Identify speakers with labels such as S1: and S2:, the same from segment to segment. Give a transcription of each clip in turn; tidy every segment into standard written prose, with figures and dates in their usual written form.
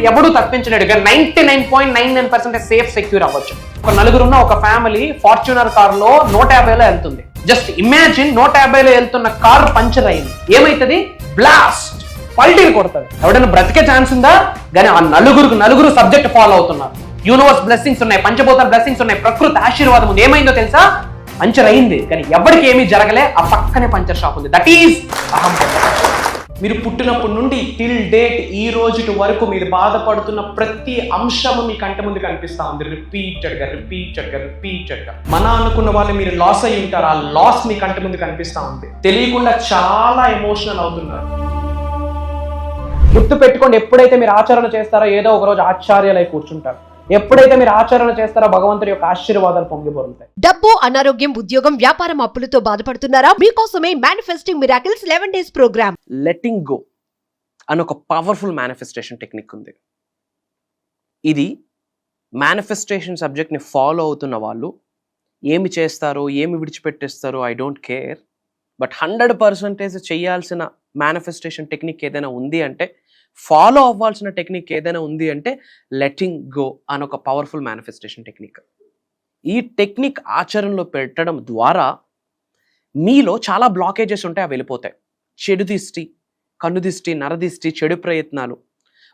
S1: ఎవడు తప్పించలేడు. 99.99% safe secure అవ్వచ్చు. ఒక నలుగురున్న ఒక ఫ్యామిలీ ఫార్చ్యూనర్ కార్ లో 150లో వెళ్తుంది. జస్ట్ ఇమాజిన్ 150లో వెళ్తున్న కార్ పంచర్ అయింది, ఏమైతుంది? బ్లాస్ట్, పల్టీలు కొడుతుంది. ఎవడైనా బ్రతికే ఛాన్స్ ఉందా? కానీ ఆ నలుగురు సబ్జెక్ట్ ఫాలో అవుతున్నారు. యూనివర్స్ బ్లెస్సింగ్స్ ఉన్నాయి, పంచభూతాల బ్లెస్సింగ్స్ ఉన్నాయి, ప్రకృతి ఆశీర్వాదం ఉంది. ఏమైందో తెలుసా? పంచర్ అయింది, కానీ ఎవరికి ఏమీ జరగలే. ఆ పక్కనే పంచర్ షాప్ ఉంది. దట్ ఈస్ అహం. మీరు పుట్టినప్పటి నుండి టిల్ డేట్ ఈ రోజు వరకు మీరు బాధపడుతున్న ప్రతి అంశము మీ కంటి ముందు కనిపిస్తా ఉంది. రిపీటెడ్ గా మన అనుకున్న వాళ్ళు మీరు లాస్ అయ్యి ఉంటారు. ఆ లాస్ మీ కంటి ముందు కనిపిస్తా ఉంది. తెలియకుండా చాలా ఎమోషనల్ అవుతున్నారు. గుర్తు పెట్టుకోండి, ఎప్పుడైతే మీరు ఆచరణ చేస్తారో ఏదో ఒక రోజు ఆశ్చర్యాలై కూర్చుంటారు. ఎప్పుడైతే మీరు ఆచరణ చేస్తారో భగవంతుడి యొక్క ఆశీర్వాదాలు పొంగిపోతాయి.
S2: డబ్బు, అనారోగ్యం, ఉద్యోగం, వ్యాపారం, అప్పులతో బాధపడుతున్నారా? మీకోసమే manifesting miracles 11 days programme.
S1: Letting go అని ఒక పవర్ఫుల్ మేనిఫెస్టేషన్ టెక్నిక్ ఉంది. ఇది మేనిఫెస్టేషన్ సబ్జెక్ట్ని ఫాలో అవుతున్న వాళ్ళు ఏమి చేస్తారో, ఏమి విడిచిపెట్టేస్తారో ఐ డోంట్ కేర్. బట్ 100% చేయాల్సిన మేనిఫెస్టేషన్ టెక్నిక్ ఏదైనా ఉంది అంటే, ఫాలో అవ్వాల్సిన టెక్నిక్ ఏదైనా ఉంది అంటే లెట్టింగ్ గో అని ఒక పవర్ఫుల్ మేనిఫెస్టేషన్ టెక్నిక్. ఈ టెక్నిక్ ఆచరణలో పెట్టడం ద్వారా మీలో చాలా బ్లాకేజెస్ ఉంటాయి, అవి వెళ్ళిపోతాయి. చెడు దిష్టి, కన్ను దిష్టి, నరదిష్టి, చెడు ప్రయత్నాలు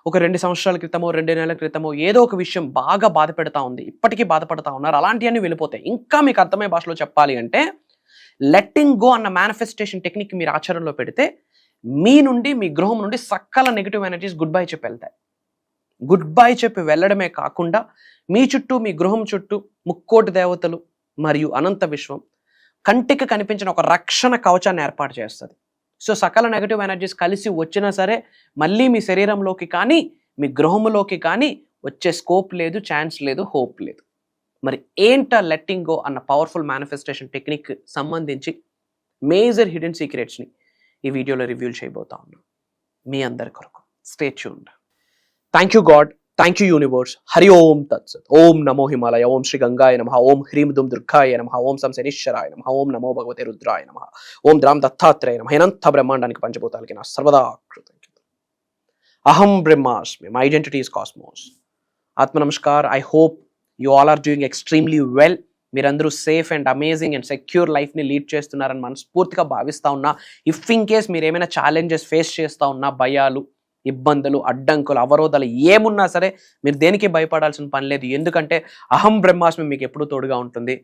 S1: ఒక 2 సంవత్సరాల క్రితమో 2 నెలల క్రితమో ఏదో ఒక విషయం బాగా బాధ పెడతా ఉంది, ఇప్పటికీ బాధపడతా ఉన్నారు, అలాంటివన్నీ వెళ్ళిపోతాయి. ఇంకా మీకు అర్థమయ్యే భాషలో చెప్పాలి అంటే లెట్టింగ్ గో అన్న మేనిఫెస్టేషన్ టెక్నిక్ మీరు ఆచరణలో పెడితే మీ నుండి, మీ గృహం నుండి సకల నెగిటివ్ ఎనర్జీస్ గుడ్ బై చెప్పి వెళ్తాయి. గుడ్ బై చెప్పి వెళ్ళడమే కాకుండా మీ చుట్టూ, మీ గృహం చుట్టూ ముక్కోటి దేవతలు మరియు అనంత విశ్వం కంటికి కనిపించిన ఒక రక్షణ కవచాన్ని ఏర్పాటు చేస్తుంది. సో సకల నెగిటివ్ ఎనర్జీస్ కలిసి వచ్చినా సరే మళ్ళీ మీ శరీరంలోకి కానీ మీ గృహంలోకి కానీ వచ్చే స్కోప్ లేదు, ఛాన్స్ లేదు, హోప్ లేదు. మరి ఏంటా లెట్టింగ్ గో అన్న పవర్ఫుల్ మేనిఫెస్టేషన్ టెక్నిక్ సంబంధించి మేజర్ హిడెన్ సీక్రెట్స్ని ఈ వీడియోలో రివ్యూ చేయబోతా ఉన్నాం మీ అందరి కొరకు. Stay tuned. Thank you God, thank you universe. హరి ఓం తత్సత్. ఓం నమో హిమాలయ, ఓం శ్రీ గంగాయ నమః, ఓం హ్రీం దుం దుర్గాయ నమః, ఓం సం శనీశ్వరాయ నమః, ఓం నమో భగవతే రుద్రాయ నమః, ఓం ద్రాం దత్తాత్రేయ నమః. అనంత బ్రహ్మాండానికి పంచభూతాలకి నా సర్వదా కృతజ్ఞత. అహం బ్రహ్మాస్మి. My identity is cosmos. ఆత్మ నమస్కార్. I hope you all are doing extremely well. మీరందరూ safe and amazing and secure లైఫ్ని లీడ్ చేస్తున్నారని మనస్ఫూర్తిగా భావిస్తూ ఉన్నా. ఇఫ్ ఇన్ కేస్ మీరు ఏమైనా ఛాలెంజెస్ ఫేస్ చేస్తూ ఉన్నా, భయాలు, ఇబ్బందులు, అడ్డంకులు, అవరోధాలు ఏమున్నా సరే మీరు దేనికి భయపడాల్సిన పని లేదు. ఎందుకంటే అహం బ్రహ్మాస్మి మీకు ఎప్పుడూ తోడుగా ఉంటుంది.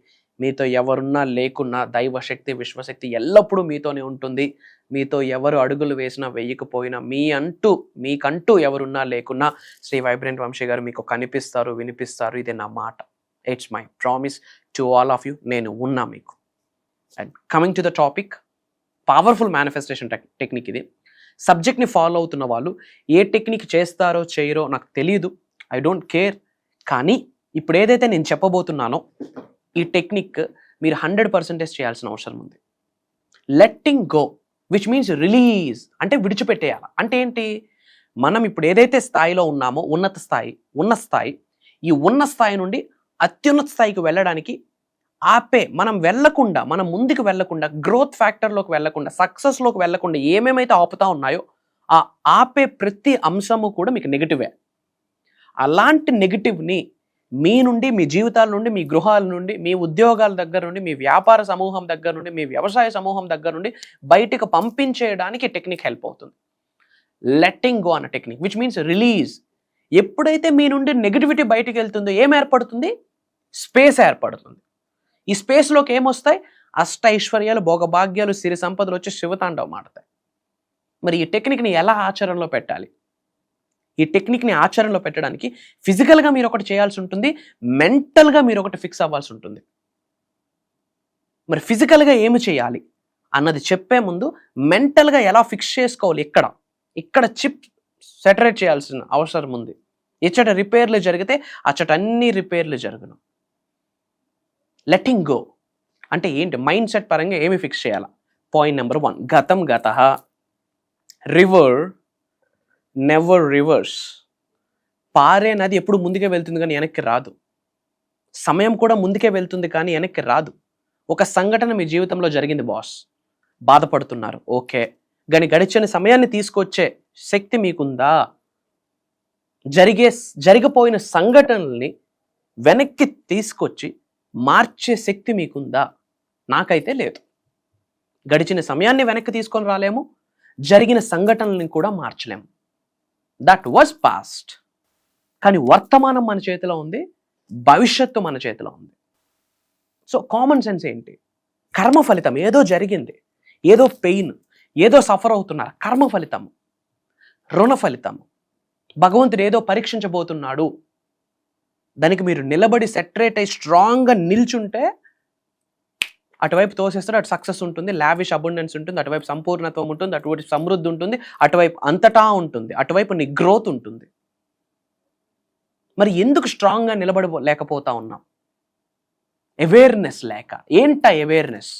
S1: మీతో ఎవరున్నా లేకున్నా దైవశక్తి, విశ్వశక్తి ఎల్లప్పుడూ మీతోనే ఉంటుంది. మీతో ఎవరు అడుగులు వేసినా వేయకపోయినా మీకంటూ ఎవరున్నా లేకున్నా శ్రీ వైబ్రెంట్ వంశీ గారు మీకు కనిపిస్తారు, వినిపిస్తారు. ఇదే నా మాట. It's my promise to all of you. నేను ఉన్నా మీకు. And coming to the topic, powerful manifestation technique ఇది. సబ్జెక్ట్ని ఫాలో అవుతున్న వాళ్ళు ఏ టెక్నిక్ చేస్తారో చేయరో నాకు తెలియదు, ఐ డోంట్ కేర్. కానీ ఇప్పుడు ఏదైతే నేను చెప్పబోతున్నానో ఈ టెక్నిక్ మీరు 100% చేయాల్సిన అవసరం ఉంది. Letting go which means release, అంటే విడిచిపెట్టేయాలి. అంటే ఏంటి? మనం ఇప్పుడు ఏదైతే స్థాయిలో ఉన్నామో ఉన్న స్థాయి, ఈ ఉన్న స్థాయి నుండి అత్యున్నత స్థాయికి వెళ్ళడానికి మనం ముందుకు వెళ్లకుండా, గ్రోత్ ఫ్యాక్టర్లోకి వెళ్లకుండా, సక్సెస్లోకి వెళ్లకుండా ఏమేమైతే ఆపుతా ఉన్నాయో ఆ ఆపే ప్రతి అంశము కూడా మీకు నెగిటివే. అలాంటి నెగిటివ్ని మీ నుండి, మీ జీవితాల నుండి, మీ గృహాల నుండి, మీ ఉద్యోగాల దగ్గర నుండి, మీ వ్యాపార సమూహం దగ్గర నుండి, మీ వ్యవసాయ సమూహం దగ్గర నుండి బయటకు పంపించేయడానికి టెక్నిక్ హెల్ప్ అవుతుంది. లెట్టింగ్ గో అన్న టెక్నిక్ విచ్ మీన్స్ రిలీజ్. ఎప్పుడైతే మీ నుండి నెగిటివిటీ బయటకు వెళ్తుందో ఏం ఏర్పడుతుంది? స్పేస్ ఏర్పడుతుంది. ఈ స్పేస్లోకి ఏమొస్తాయి? అష్టైశ్వర్యాలు, భోగభాగ్యాలు, సిరి సంపదలు వచ్చి శివతాండవం ఆడతాయి. మరి ఈ టెక్నిక్ని ఎలా ఆచరణలో పెట్టాలి? ఈ టెక్నిక్ని ఆచరణలో పెట్టడానికి ఫిజికల్గా మీరు ఒకటి చేయాల్సి ఉంటుంది, మెంటల్గా మీరు ఒకటి ఫిక్స్ అవ్వాల్సి ఉంటుంది. మరి ఫిజికల్గా ఏమి చేయాలి అన్నది చెప్పే ముందు మెంటల్గా ఎలా ఫిక్స్ చేసుకోవాలి, ఇక్కడ చిప్ సెటరేట్ చేయాల్సిన అవసరం ఉంది. ఇచ్చట రిపేర్లు జరిగితే అచ్చట అన్ని రిపేర్లు జరుగును. లెట్టింగ్ గో అంటే ఏంటి? మైండ్ సెట్ పరంగా ఏమి ఫిక్స్ చేయాలా? పాయింట్ నెంబర్ 1, గతం గతః, రివర్ నెవర్ రివర్స్. పారే నది ఎప్పుడు ముందుకే వెళ్తుంది కానీ వెనక్కి రాదు. సమయం కూడా ముందుకే వెళ్తుంది కానీ వెనక్కి రాదు. ఒక సంఘటన మీ జీవితంలో జరిగింది బాస్, బాధపడుతున్నారు, ఓకే, కానీ గడిచిన సమయాన్ని తీసుకొచ్చే శక్తి మీకుందా? జరిగిపోయిన సంఘటనల్ని వెనక్కి తీసుకొచ్చి మార్చే శక్తి మీకుందా? నాకైతే లేదు. గడిచిన సమయాన్ని వెనక్కి తీసుకొని రాలేము, జరిగిన సంఘటనల్ని కూడా మార్చలేము. That was past. కానీ వర్తమానం మన చేతిలో ఉంది, భవిష్యత్తు మన చేతిలో ఉంది. సో కామన్ సెన్స్ ఏంటి? కర్మ ఫలితం. ఏదో జరిగింది, ఏదో పెయిన్, ఏదో సఫర్ అవుతున్నారు, కర్మ ఫలితము, రుణ ఫలితము. భగవంతుడు ఏదో పరీక్షించబోతున్నాడు, దానికి మీరు నిలబడి సెటరేట్ అయి స్ట్రాంగ్గా నిల్చుంటే అటువైపు తోసేస్తాడు. అటు సక్సెస్ ఉంటుంది, లావిష్ అబుండెన్స్ ఉంటుంది, అటువైపు సంపూర్ణత్వం ఉంటుంది, అటువైపు సమృద్ధి ఉంటుంది, అటువైపు అంతటా ఉంటుంది, అటువైపు నీ గ్రోత్ ఉంటుంది. మరి ఎందుకు స్ట్రాంగ్గా నిలబడలేకపోతా ఉన్నాం? అవేర్నెస్ లేక. ఏంట అవేర్నెస్?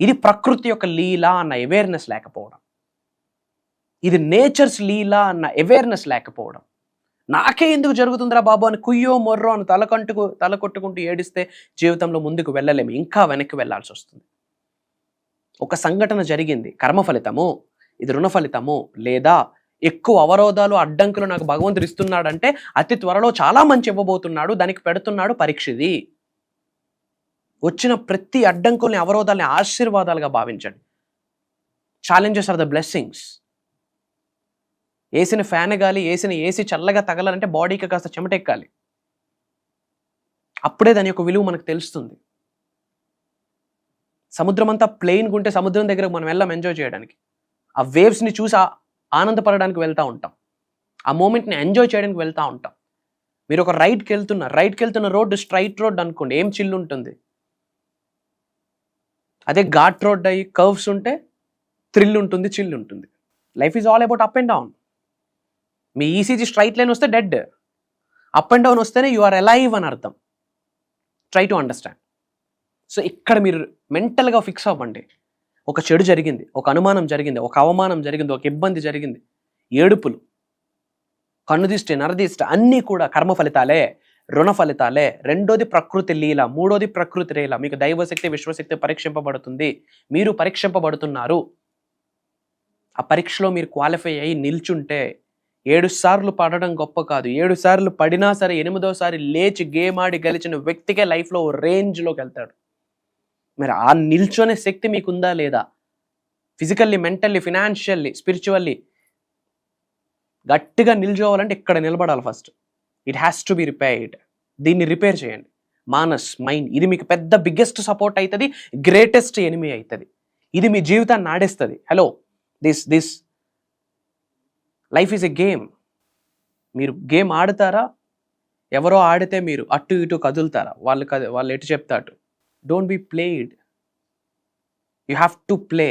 S1: ఇది ప్రకృతి యొక్క లీల అన్న అవేర్నెస్ లేకపోవడం, ఇది నేచర్స్ లీల అన్న అవేర్నెస్ లేకపోవడం. నాకే ఎందుకు జరుగుతుందిరా బాబు అని కుయ్యో మొర్రో అని తల కొట్టుకుంటూ ఏడిస్తే జీవితంలో ముందుకు వెళ్ళలేము, ఇంకా వెనక్కి వెళ్ళాల్సి వస్తుంది. ఒక సంఘటన జరిగింది, కర్మ ఫలితము, ఇది రుణ ఫలితము, లేదా ఎక్కువ అవరోధాలు అడ్డంకులు నాకు భగవంతుడు ఇస్తున్నాడంటే అతి త్వరలో చాలా మంచి ఇవ్వబోతున్నాడు, దానికి పెడుతున్నాడు పరీక్ష. ఇది వచ్చిన ప్రతి అడ్డంకుల్ని, అవరోధాలని ఆశీర్వాదాలుగా భావించండి. Challenges are the blessings. వేసిన ఫ్యాన్ గాలి, వేసిన ఏసీ చల్లగా తగలాలంటే బాడీకి కాస్త చెమటెక్కాలి, అప్పుడే దాని యొక్క విలువ మనకు తెలుస్తుంది. సముద్రం అంతా ప్లెయిన్గా ఉంటే సముద్రం దగ్గరకు మనం వెళ్ళాం ఎంజాయ్ చేయడానికి. ఆ వేవ్స్ని చూసి ఆనందపడడానికి వెళ్తూ ఉంటాం, ఆ మూమెంట్ని ఎంజాయ్ చేయడానికి వెళ్తూ ఉంటాం. మీరు ఒక రైడ్కి వెళ్తున్న రోడ్డు స్ట్రైట్ రోడ్ అనుకోండి, ఏం చిల్లు ఉంటుంది. అదే ఘాట్ రోడ్ అయ్యి కర్వ్స్ ఉంటే థ్రిల్ ఉంటుంది, చిల్లు ఉంటుంది. Life is all about up and down. Me ECG straight line వస్తే డెడ్, అప్ అండ్ డౌన్ వస్తేనే యు ఆర్ అలైవ్ అని అర్థం. Try to understand. సో ఇక్కడ మీరు మెంటల్గా ఫిక్స్ అవ్వండి. ఒక చెడు జరిగింది, ఒక అనుమానం జరిగింది, ఒక అవమానం జరిగింది, ఒక ఇబ్బంది జరిగింది, ఏడుపులు, కన్నుదిష్టి, నరదిష్టి అన్నీ కూడా కర్మ ఫలితాలే, రుణ ఫలితాలే. రెండోది ప్రకృతి లీల, మూడోది ప్రకృతి లీల. మీకు దైవశక్తి, విశ్వశక్తి పరీక్షింపబడుతుంది, మీరు పరీక్షింపబడుతున్నారు. ఆ పరీక్షలో మీరు క్వాలిఫై అయ్యి నిల్చుంటే 7 సార్లు పడడం గొప్ప కాదు, 7 సార్లు పడినా సరే 8వ సారి లేచి గేమ్ ఆడి గెలిచిన వ్యక్తికే లైఫ్లో రేంజ్లోకి వెళ్తాడు. మరి ఆ నిల్చొనే శక్తి మీకుందా లేదా? ఫిజికల్లీ, మెంటల్లీ, ఫినాన్షియల్లీ, స్పిరిచువల్లీ గట్టిగా నిల్చోవాలంటే ఇక్కడ నిలబడాలి first. It has to be repaired. దీన్ని రిపేర్ చేయండి. మానస్, మైండ్, ఇది మీకు పెద్ద బిగ్గెస్ట్ సపోర్ట్ అవుతుంది, గ్రేటెస్ట్ ఎనిమీ అవుతుంది. ఇది మీ జీవితాన్ని ఆడేస్తుంది. Hello, this life is a game. మీరు గేమ్ ఆడతారా? ఎవరో ఆడితే మీరు అటు ఇటు కదులుతారా? వాళ్ళు ఎటు చెప్తా అటు. Don't be played, you have to play.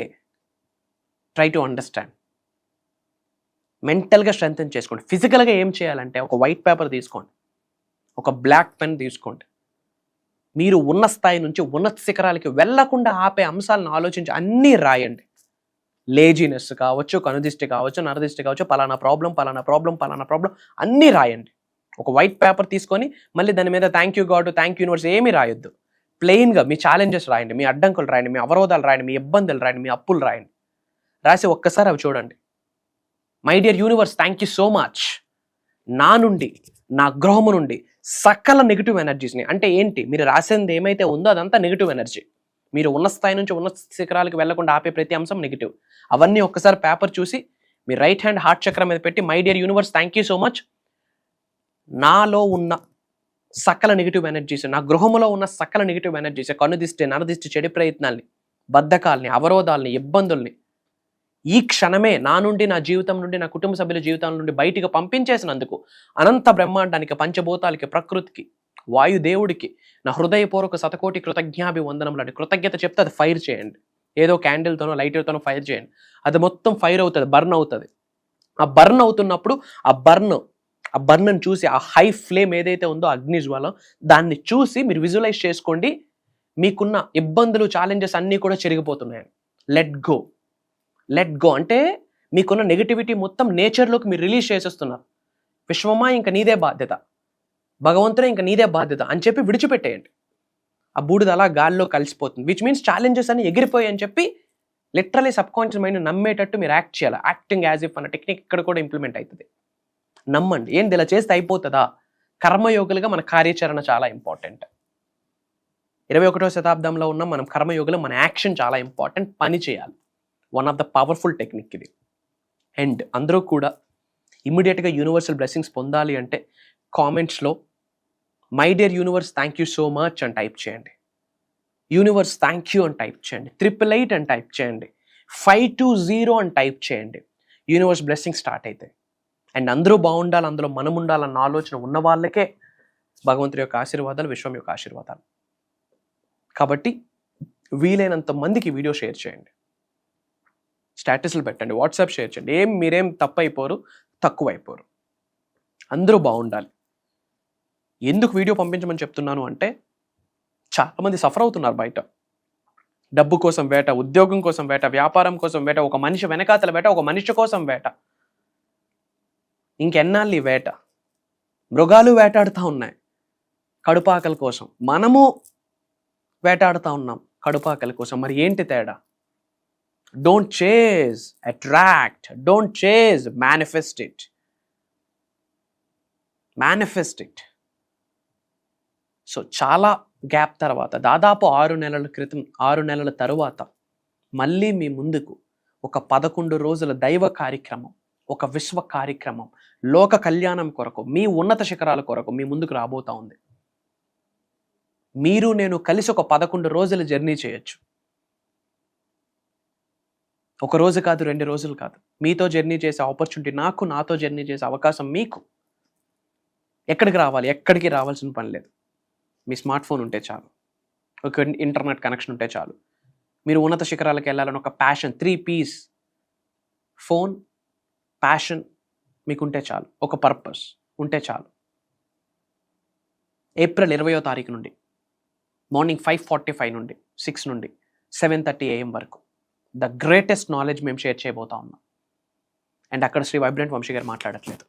S1: Try to understand. మెంటల్గా స్ట్రెంగ్తెన్ చేసుకోండి. ఫిజికల్గా ఏం చేయాలంటే ఒక వైట్ పేపర్ తీసుకోండి, ఒక బ్లాక్ పెన్ తీసుకోండి. మీరు ఉన్న స్థాయి నుంచి ఉన్నత శిఖరాలకి వెళ్లకుండా ఆపే అంశాలను ఆలోచించి అన్నీ రాయండి. లేజినెస్ కావచ్చు, కనుదిష్టి కావచ్చు, నరదిష్టి కావచ్చు, పలానా ప్రాబ్లం అన్నీ రాయండి. ఒక వైట్ పేపర్ తీసుకొని మళ్ళీ దాని మీద thank you God, thank you universe ఏమీ రాయొద్దు. ప్లెయిన్గా మీ ఛాలెంజెస్ రాయండి, మీ అడ్డంకులు రాయండి, మీ అవరోధాలు రాయండి, మీ ఇబ్బందులు రాయండి, మీ అప్పులు రాయండి. రాసి ఒక్కసారి అవి చూడండి. My dear universe, thank you so much. నా నుండి, నా గ్రహము నుండి సకల నెగిటివ్ ఎనర్జీస్ని, అంటే ఏంటి, మీరు రాసింది ఏమైతే ఉందో అదంతా నెగిటివ్ ఎనర్జీ. మీరు ఉన్న స్థాయి నుంచి ఉన్న శిఖరాలకు వెళ్లకుండా ఆపే ప్రతి అంశం నెగిటివ్. అవన్నీ ఒక్కసారి పేపర్ చూసి మీ రైట్ హ్యాండ్ హార్ట్ చక్రం మీద పెట్టి, my dear universe thank you so much, నాలో ఉన్న సకల నెగిటివ్ ఎనర్జీస్, నా గృహంలో ఉన్న సకల నెగిటివ్ ఎనర్జీస్, కనుదిష్టి, నరదిష్టి, చెడు ప్రయత్నాల్ని, బద్ధకాల్ని, అవరోధాలని, ఇబ్బందుల్ని ఈ క్షణమే నా నుండి, నా జీవితం నుండి, నా కుటుంబ సభ్యుల జీవితాల నుండి బయటికి పంపించేసినందుకు అనంత బ్రహ్మాండానికి, పంచభూతాలకి, ప్రకృతికి, వాయుదేవుడికి నా హృదయపూర్వక శతకోటి కృతజ్ఞాభివందనములని కృతజ్ఞత చెప్తే అది ఫైర్ చేయండి. ఏదో క్యాండిల్తోనో లైటర్తోనో ఫైర్ చేయండి. అది మొత్తం ఫైర్ అవుతుంది, బర్న్ అవుతుంది. ఆ బర్న్ అవుతున్నప్పుడు ఆ బర్న్ చూసి, ఆ హై ఫ్లేమ్ ఏదైతే ఉందో అగ్నిజ్వాలం, దాన్ని చూసి మీరు విజువలైజ్ చేసుకోండి. మీకున్న ఇబ్బందులు, ఛాలెంజెస్ అన్నీ కూడా చెరిగిపోతున్నాయి. లెట్ గో అంటే మీకున్న నెగిటివిటీ మొత్తం నేచర్లోకి మీరు రిలీజ్ చేసేస్తున్నారు. విశ్వమా ఇంకా నీదే బాధ్యత, భగవంతుడే ఇంకా నీదే బాధ్యత అని చెప్పి విడిచిపెట్టేయండి. ఆ బూడిద అలా గాల్లో కలిసిపోతుంది. విచ్ మీన్స్ ఛాలెంజెస్ అని ఎగిరిపోయాయి అని చెప్పి లిటరలీ సబ్ కాన్షియస్ మైండ్ నమ్మేటట్టు మీరు యాక్ట్ చేయాలి. యాక్టింగ్ యాజ్ ఇఫ్ అన్న టెక్నిక్ ఇక్కడ కూడా ఇంప్లిమెంట్ అవుతుంది. నమ్మండి. ఏంటి ఇలా చేస్తే అయిపోతుందా? కర్మయోగులుగా మన కార్యాచరణ చాలా ఇంపార్టెంట్. 21వ శతాబ్దంలో ఉన్న మనం కర్మయోగులు, మన యాక్షన్ చాలా ఇంపార్టెంట్. పని చేయాలి. One of the powerful technique ఇది. అండ్ అందరూ కూడా ఇమ్మీడియట్గా యూనివర్సల్ బ్లెస్సింగ్స్ పొందాలి అంటే కామెంట్స్లో my dear universe thank you so much అని టైప్ చేయండి. యూనివర్స్ థ్యాంక్ యూ అని టైప్ చేయండి. 888 అని టైప్ చేయండి. 520 అని టైప్ చేయండి. యూనివర్స్ బ్లెస్సింగ్ స్టార్ట్ అవుతాయి. అండ్ అందరూ బాగుండాలి, అందులో మనం ఉండాలన్న ఆలోచన ఉన్న వాళ్ళకే భగవంతుడి యొక్క ఆశీర్వాదాలు, విశ్వం యొక్క ఆశీర్వాదాలు. కాబట్టి వీలైనంత మందికి వీడియో షేర్ చేయండి, స్టేటస్లు పెట్టండి, వాట్సాప్ షేర్ చేయండి. మీరేం తక్కువైపోరు. అందరూ బాగుండాలి. ఎందుకు వీడియో పంపించమని చెప్తున్నాను అంటే చాలామంది సఫర్ అవుతున్నారు బయట. డబ్బు కోసం వేట, ఉద్యోగం కోసం వేట, వ్యాపారం కోసం వేట, ఒక మనిషి వెనకాతల వేట, ఒక మనిషి కోసం వేట. ఇంకెన్నాళ్ళు ఈ వేట? మృగాలు వేటాడుతూ ఉన్నాయి కడుపాకల కోసం, మనము వేటాడుతూ ఉన్నాం కడుపాకల కోసం. మరి ఏంటి తేడా? Don't chase, attract. Don't chase, manifest it. So చాలా గ్యాప్ తర్వాత, దాదాపు 6 నెలల తరువాత మళ్ళీ మీ ముందుకు ఒక 11 రోజుల దైవ కార్యక్రమం, ఒక విశ్వ కార్యక్రమం, లోక కళ్యాణం కొరకు, మీ ఉన్నత శిఖరాల కొరకు మీ ముందుకు రాబోతా ఉంది. మీరు నేను కలిసి ఒక 11 రోజుల జర్నీ చేయొచ్చు. ఒక రోజు కాదు, 2 రోజులు కాదు. మీతో జర్నీ చేసే ఆపర్చునిటీ నాకు, నాతో జర్నీ చేసే అవకాశం మీకు. ఎక్కడికి రావాలి? ఎక్కడికి రావాల్సిన పని లేదు. మీ స్మార్ట్ ఫోన్ ఉంటే చాలు, ఒక ఇంటర్నెట్ కనెక్షన్ ఉంటే చాలు. మీరు ఉన్నత శిఖరాలకు వెళ్ళాలని ఒక ప్యాషన్, 3 P's, ఫోన్, ప్యాషన్ మీకు ఉంటే చాలు, ఒక పర్పస్ ఉంటే చాలు. ఏప్రిల్ 20వ తారీఖు నుండి మార్నింగ్ 5:45 నుండి 6 నుండి 7:30 AM వరకు ద గ్రేటెస్ట్ నాలెడ్జ్ మేము షేర్ చేయబోతా ఉన్నాం. అండ్ అక్కడ శ్రీ వైబ్రెంట్ వంశీ గారు మాట్లాడట్లేదు,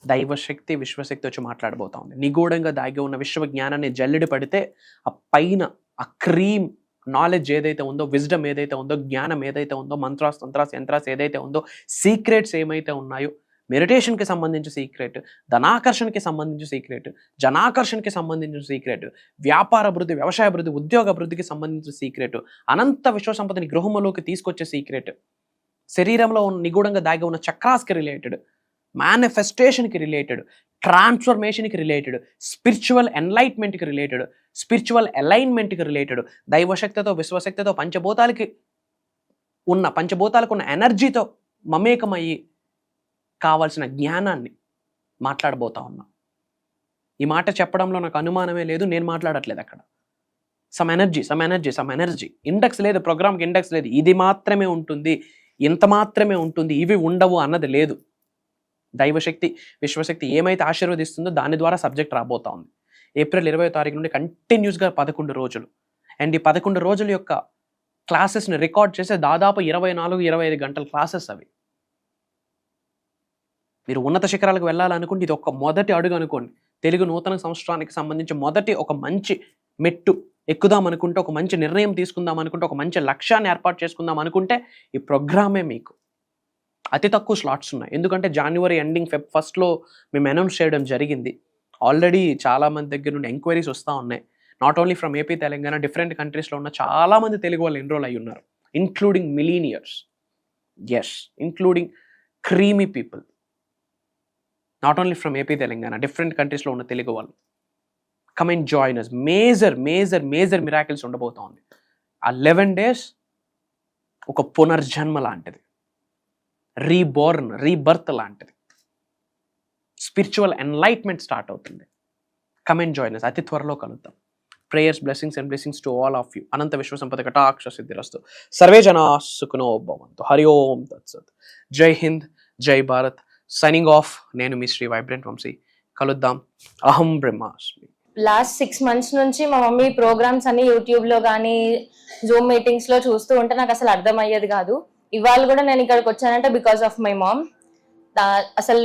S1: దైవశక్తి, విశ్వశక్తి వచ్చి మాట్లాడబోతా ఉంది. నిగూఢంగా దాగి ఉన్న విశ్వ జ్ఞానాన్ని జల్లెడి పడితే ఆ పైన ఆ క్రీమ్ నాలెడ్జ్ ఏదైతే ఉందో, విజ్డమ్ ఏదైతే ఉందో, జ్ఞానం ఏదైతే ఉందో, మంత్రాస్, తంత్రాస్, యంత్రాస్ ఏదైతే ఉందో, సీక్రెట్స్ ఏమైతే ఉన్నాయో, మెడిటేషన్కి సంబంధించిన సీక్రెట్, ధనాకర్షణకి సంబంధించిన సీక్రెట్, జనాకర్షణకి సంబంధించిన సీక్రెట్, వ్యాపార అభివృద్ధి, వ్యవసాయ అభివృద్ధి, ఉద్యోగ అభివృద్ధికి సంబంధించిన సీక్రెట్, అనంత విశ్వ సంపదని గృహంలోకి తీసుకొచ్చే సీక్రెట్, శరీరంలో నిగూఢంగా దాగి ఉన్న చక్రాస్కి రిలేటెడ్, మేనిఫెస్టేషన్కి రిలేటెడ్, ట్రాన్స్ఫర్మేషన్కి రిలేటెడ్, స్పిరిచువల్ ఎన్లైట్మెంట్కి రిలేటెడ్, స్పిరిచువల్ అలైన్మెంట్కి రిలేటెడ్, దైవశక్తితో, విశ్వశక్తితో, పంచభూతాలకు ఉన్న ఎనర్జీతో మమేకమయ్యి కావాల్సిన జ్ఞానాన్ని మాట్లాడబోతా ఉన్నా. ఈ మాట చెప్పడంలో నాకు అనుమానమే లేదు, నేను మాట్లాడట్లేదు అక్కడ. Some energy. ఇండెక్స్ లేదు, ప్రోగ్రామ్కి ఇండెక్స్ లేదు. ఇది మాత్రమే ఉంటుంది, ఇంత మాత్రమే ఉంటుంది, ఇవి ఉండవు అన్నది లేదు. దైవశక్తి, విశ్వశక్తి ఏమైతే ఆశీర్వదిస్తుందో దాని ద్వారా సబ్జెక్ట్ రాబోతా ఉంది. ఏప్రిల్ 20వ తారీఖు నుండి కంటిన్యూస్గా 11 రోజులు. అండ్ ఈ 11 రోజుల యొక్క క్లాసెస్ని రికార్డ్ చేసే దాదాపు 24-25 గంటల క్లాసెస్ అవి. మీరు ఉన్నత శిఖరాలకు వెళ్ళాలనుకుంటే ఇది ఒక మొదటి అడుగు అనుకోండి. తెలుగు నూతన సంవత్సరానికి సంబంధించి మొదటి ఒక మంచి మెట్టు ఎక్కుదాం అనుకుంటే, ఒక మంచి నిర్ణయం తీసుకుందాం అనుకుంటే, ఒక మంచి లక్ష్యాన్ని ఏర్పాటు చేసుకుందాం అనుకుంటే ఈ ప్రోగ్రామే మీకు. అతి తక్కువ స్లాట్స్ ఉన్నాయి, ఎందుకంటే జనవరి ఎండింగ్, Feb 1 మేము అనౌన్స్ చేయడం జరిగింది. ఆల్రెడీ చాలామంది దగ్గర నుండి ఎంక్వైరీస్ వస్తూ ఉన్నాయి. Not only from AP, Telangana, different కంట్రీస్లో ఉన్న చాలామంది తెలుగు వాళ్ళు ఎన్రోల్ అయ్యి ఉన్నారు, including millionaires, including creamy people. Not only from AP, Telangana, different కంట్రీస్లో ఉన్న తెలుగు వాళ్ళు. Come and join us. Major miracles ఉండబోతా ఉంది. ఆ 11 days ఒక పునర్జన్మ లాంటిది, రీబర్త్ లాంటిది. స్పిరిచువల్ ఎన్లైట్మెంట్ స్టార్ట్ అవుతుంది. Come and join us. అతి త్వరలో కలుద్దాం. Prayers, blessings and blessings to all of you. అనంత విశ్వ సంపద కటాక్ష సిద్ధిరస్తు. సర్వే జనా సుఖినో భవంతు. హరి ఓం తత్సత్. జై హింద్, జై భారత్. Signing off. నేను మీ శ్రీ వైబ్రెంట్ వంశీ. కలుద్దాం. అహం బ్రహ్మాస్మి.
S3: లాస్ట్ 6 months నుంచి మా మమ్మీ ప్రోగ్రామ్స్ అన్ని యూట్యూబ్ లో కానీ, జూమ్ మీటింగ్స్ లో చూస్తూ ఉంటే నాకు అసలు అర్థం అయ్యేది కాదు. ఇవాళ కూడా నేను ఇక్కడికి వచ్చానంటే బికాస్ ఆఫ్ మై మామ్. అసలు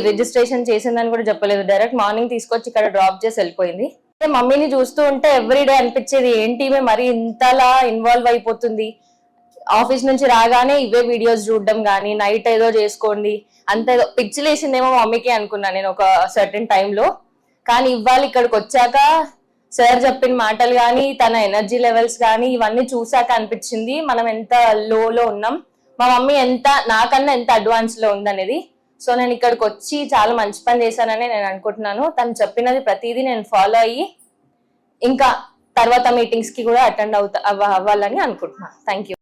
S3: రిజిస్ట్రేషన్ చేసిందని కూడా చెప్పలేదు, డైరెక్ట్ మార్నింగ్ తీసుకొచ్చి ఇక్కడ డ్రాప్ చేసి వెళ్ళిపోయింది. మమ్మీని చూస్తూ ఉంటే ఎవ్రీడే అనిపించేది, ఏంటి మరి ఇంతలా ఇన్వాల్వ్ అయిపోతుంది. ఆఫీస్ నుంచి రాగానే ఇవే వీడియోస్ చూడడం కానీ నైట్ ఏదో చేసుకోండి అంత ఏదో పిచ్చిలేసిందేమో మా మమ్మీకి అనుకున్నా నేను ఒక సర్టెన్ టైంలో. కానీ ఇవాళ ఇక్కడికి వచ్చాక సార్ చెప్పిన మాటలు కానీ తన ఎనర్జీ లెవెల్స్ కానీ ఇవన్నీ చూసాక అనిపించింది మనం ఎంత లోలో ఉన్నాం, మా మమ్మీ ఎంత నాకన్నా ఎంత అడ్వాన్స్ లో ఉందనేది. సో నేను ఇక్కడికి వచ్చి చాలా మంచి పని చేశానని నేను అనుకుంటున్నాను. తను చెప్పినది ప్రతిదీ నేను ఫాలో అయ్యి ఇంకా తర్వాత మీటింగ్స్ కి కూడా అటెండ్ అవ్వాలని అనుకుంటున్నాను. Thank you.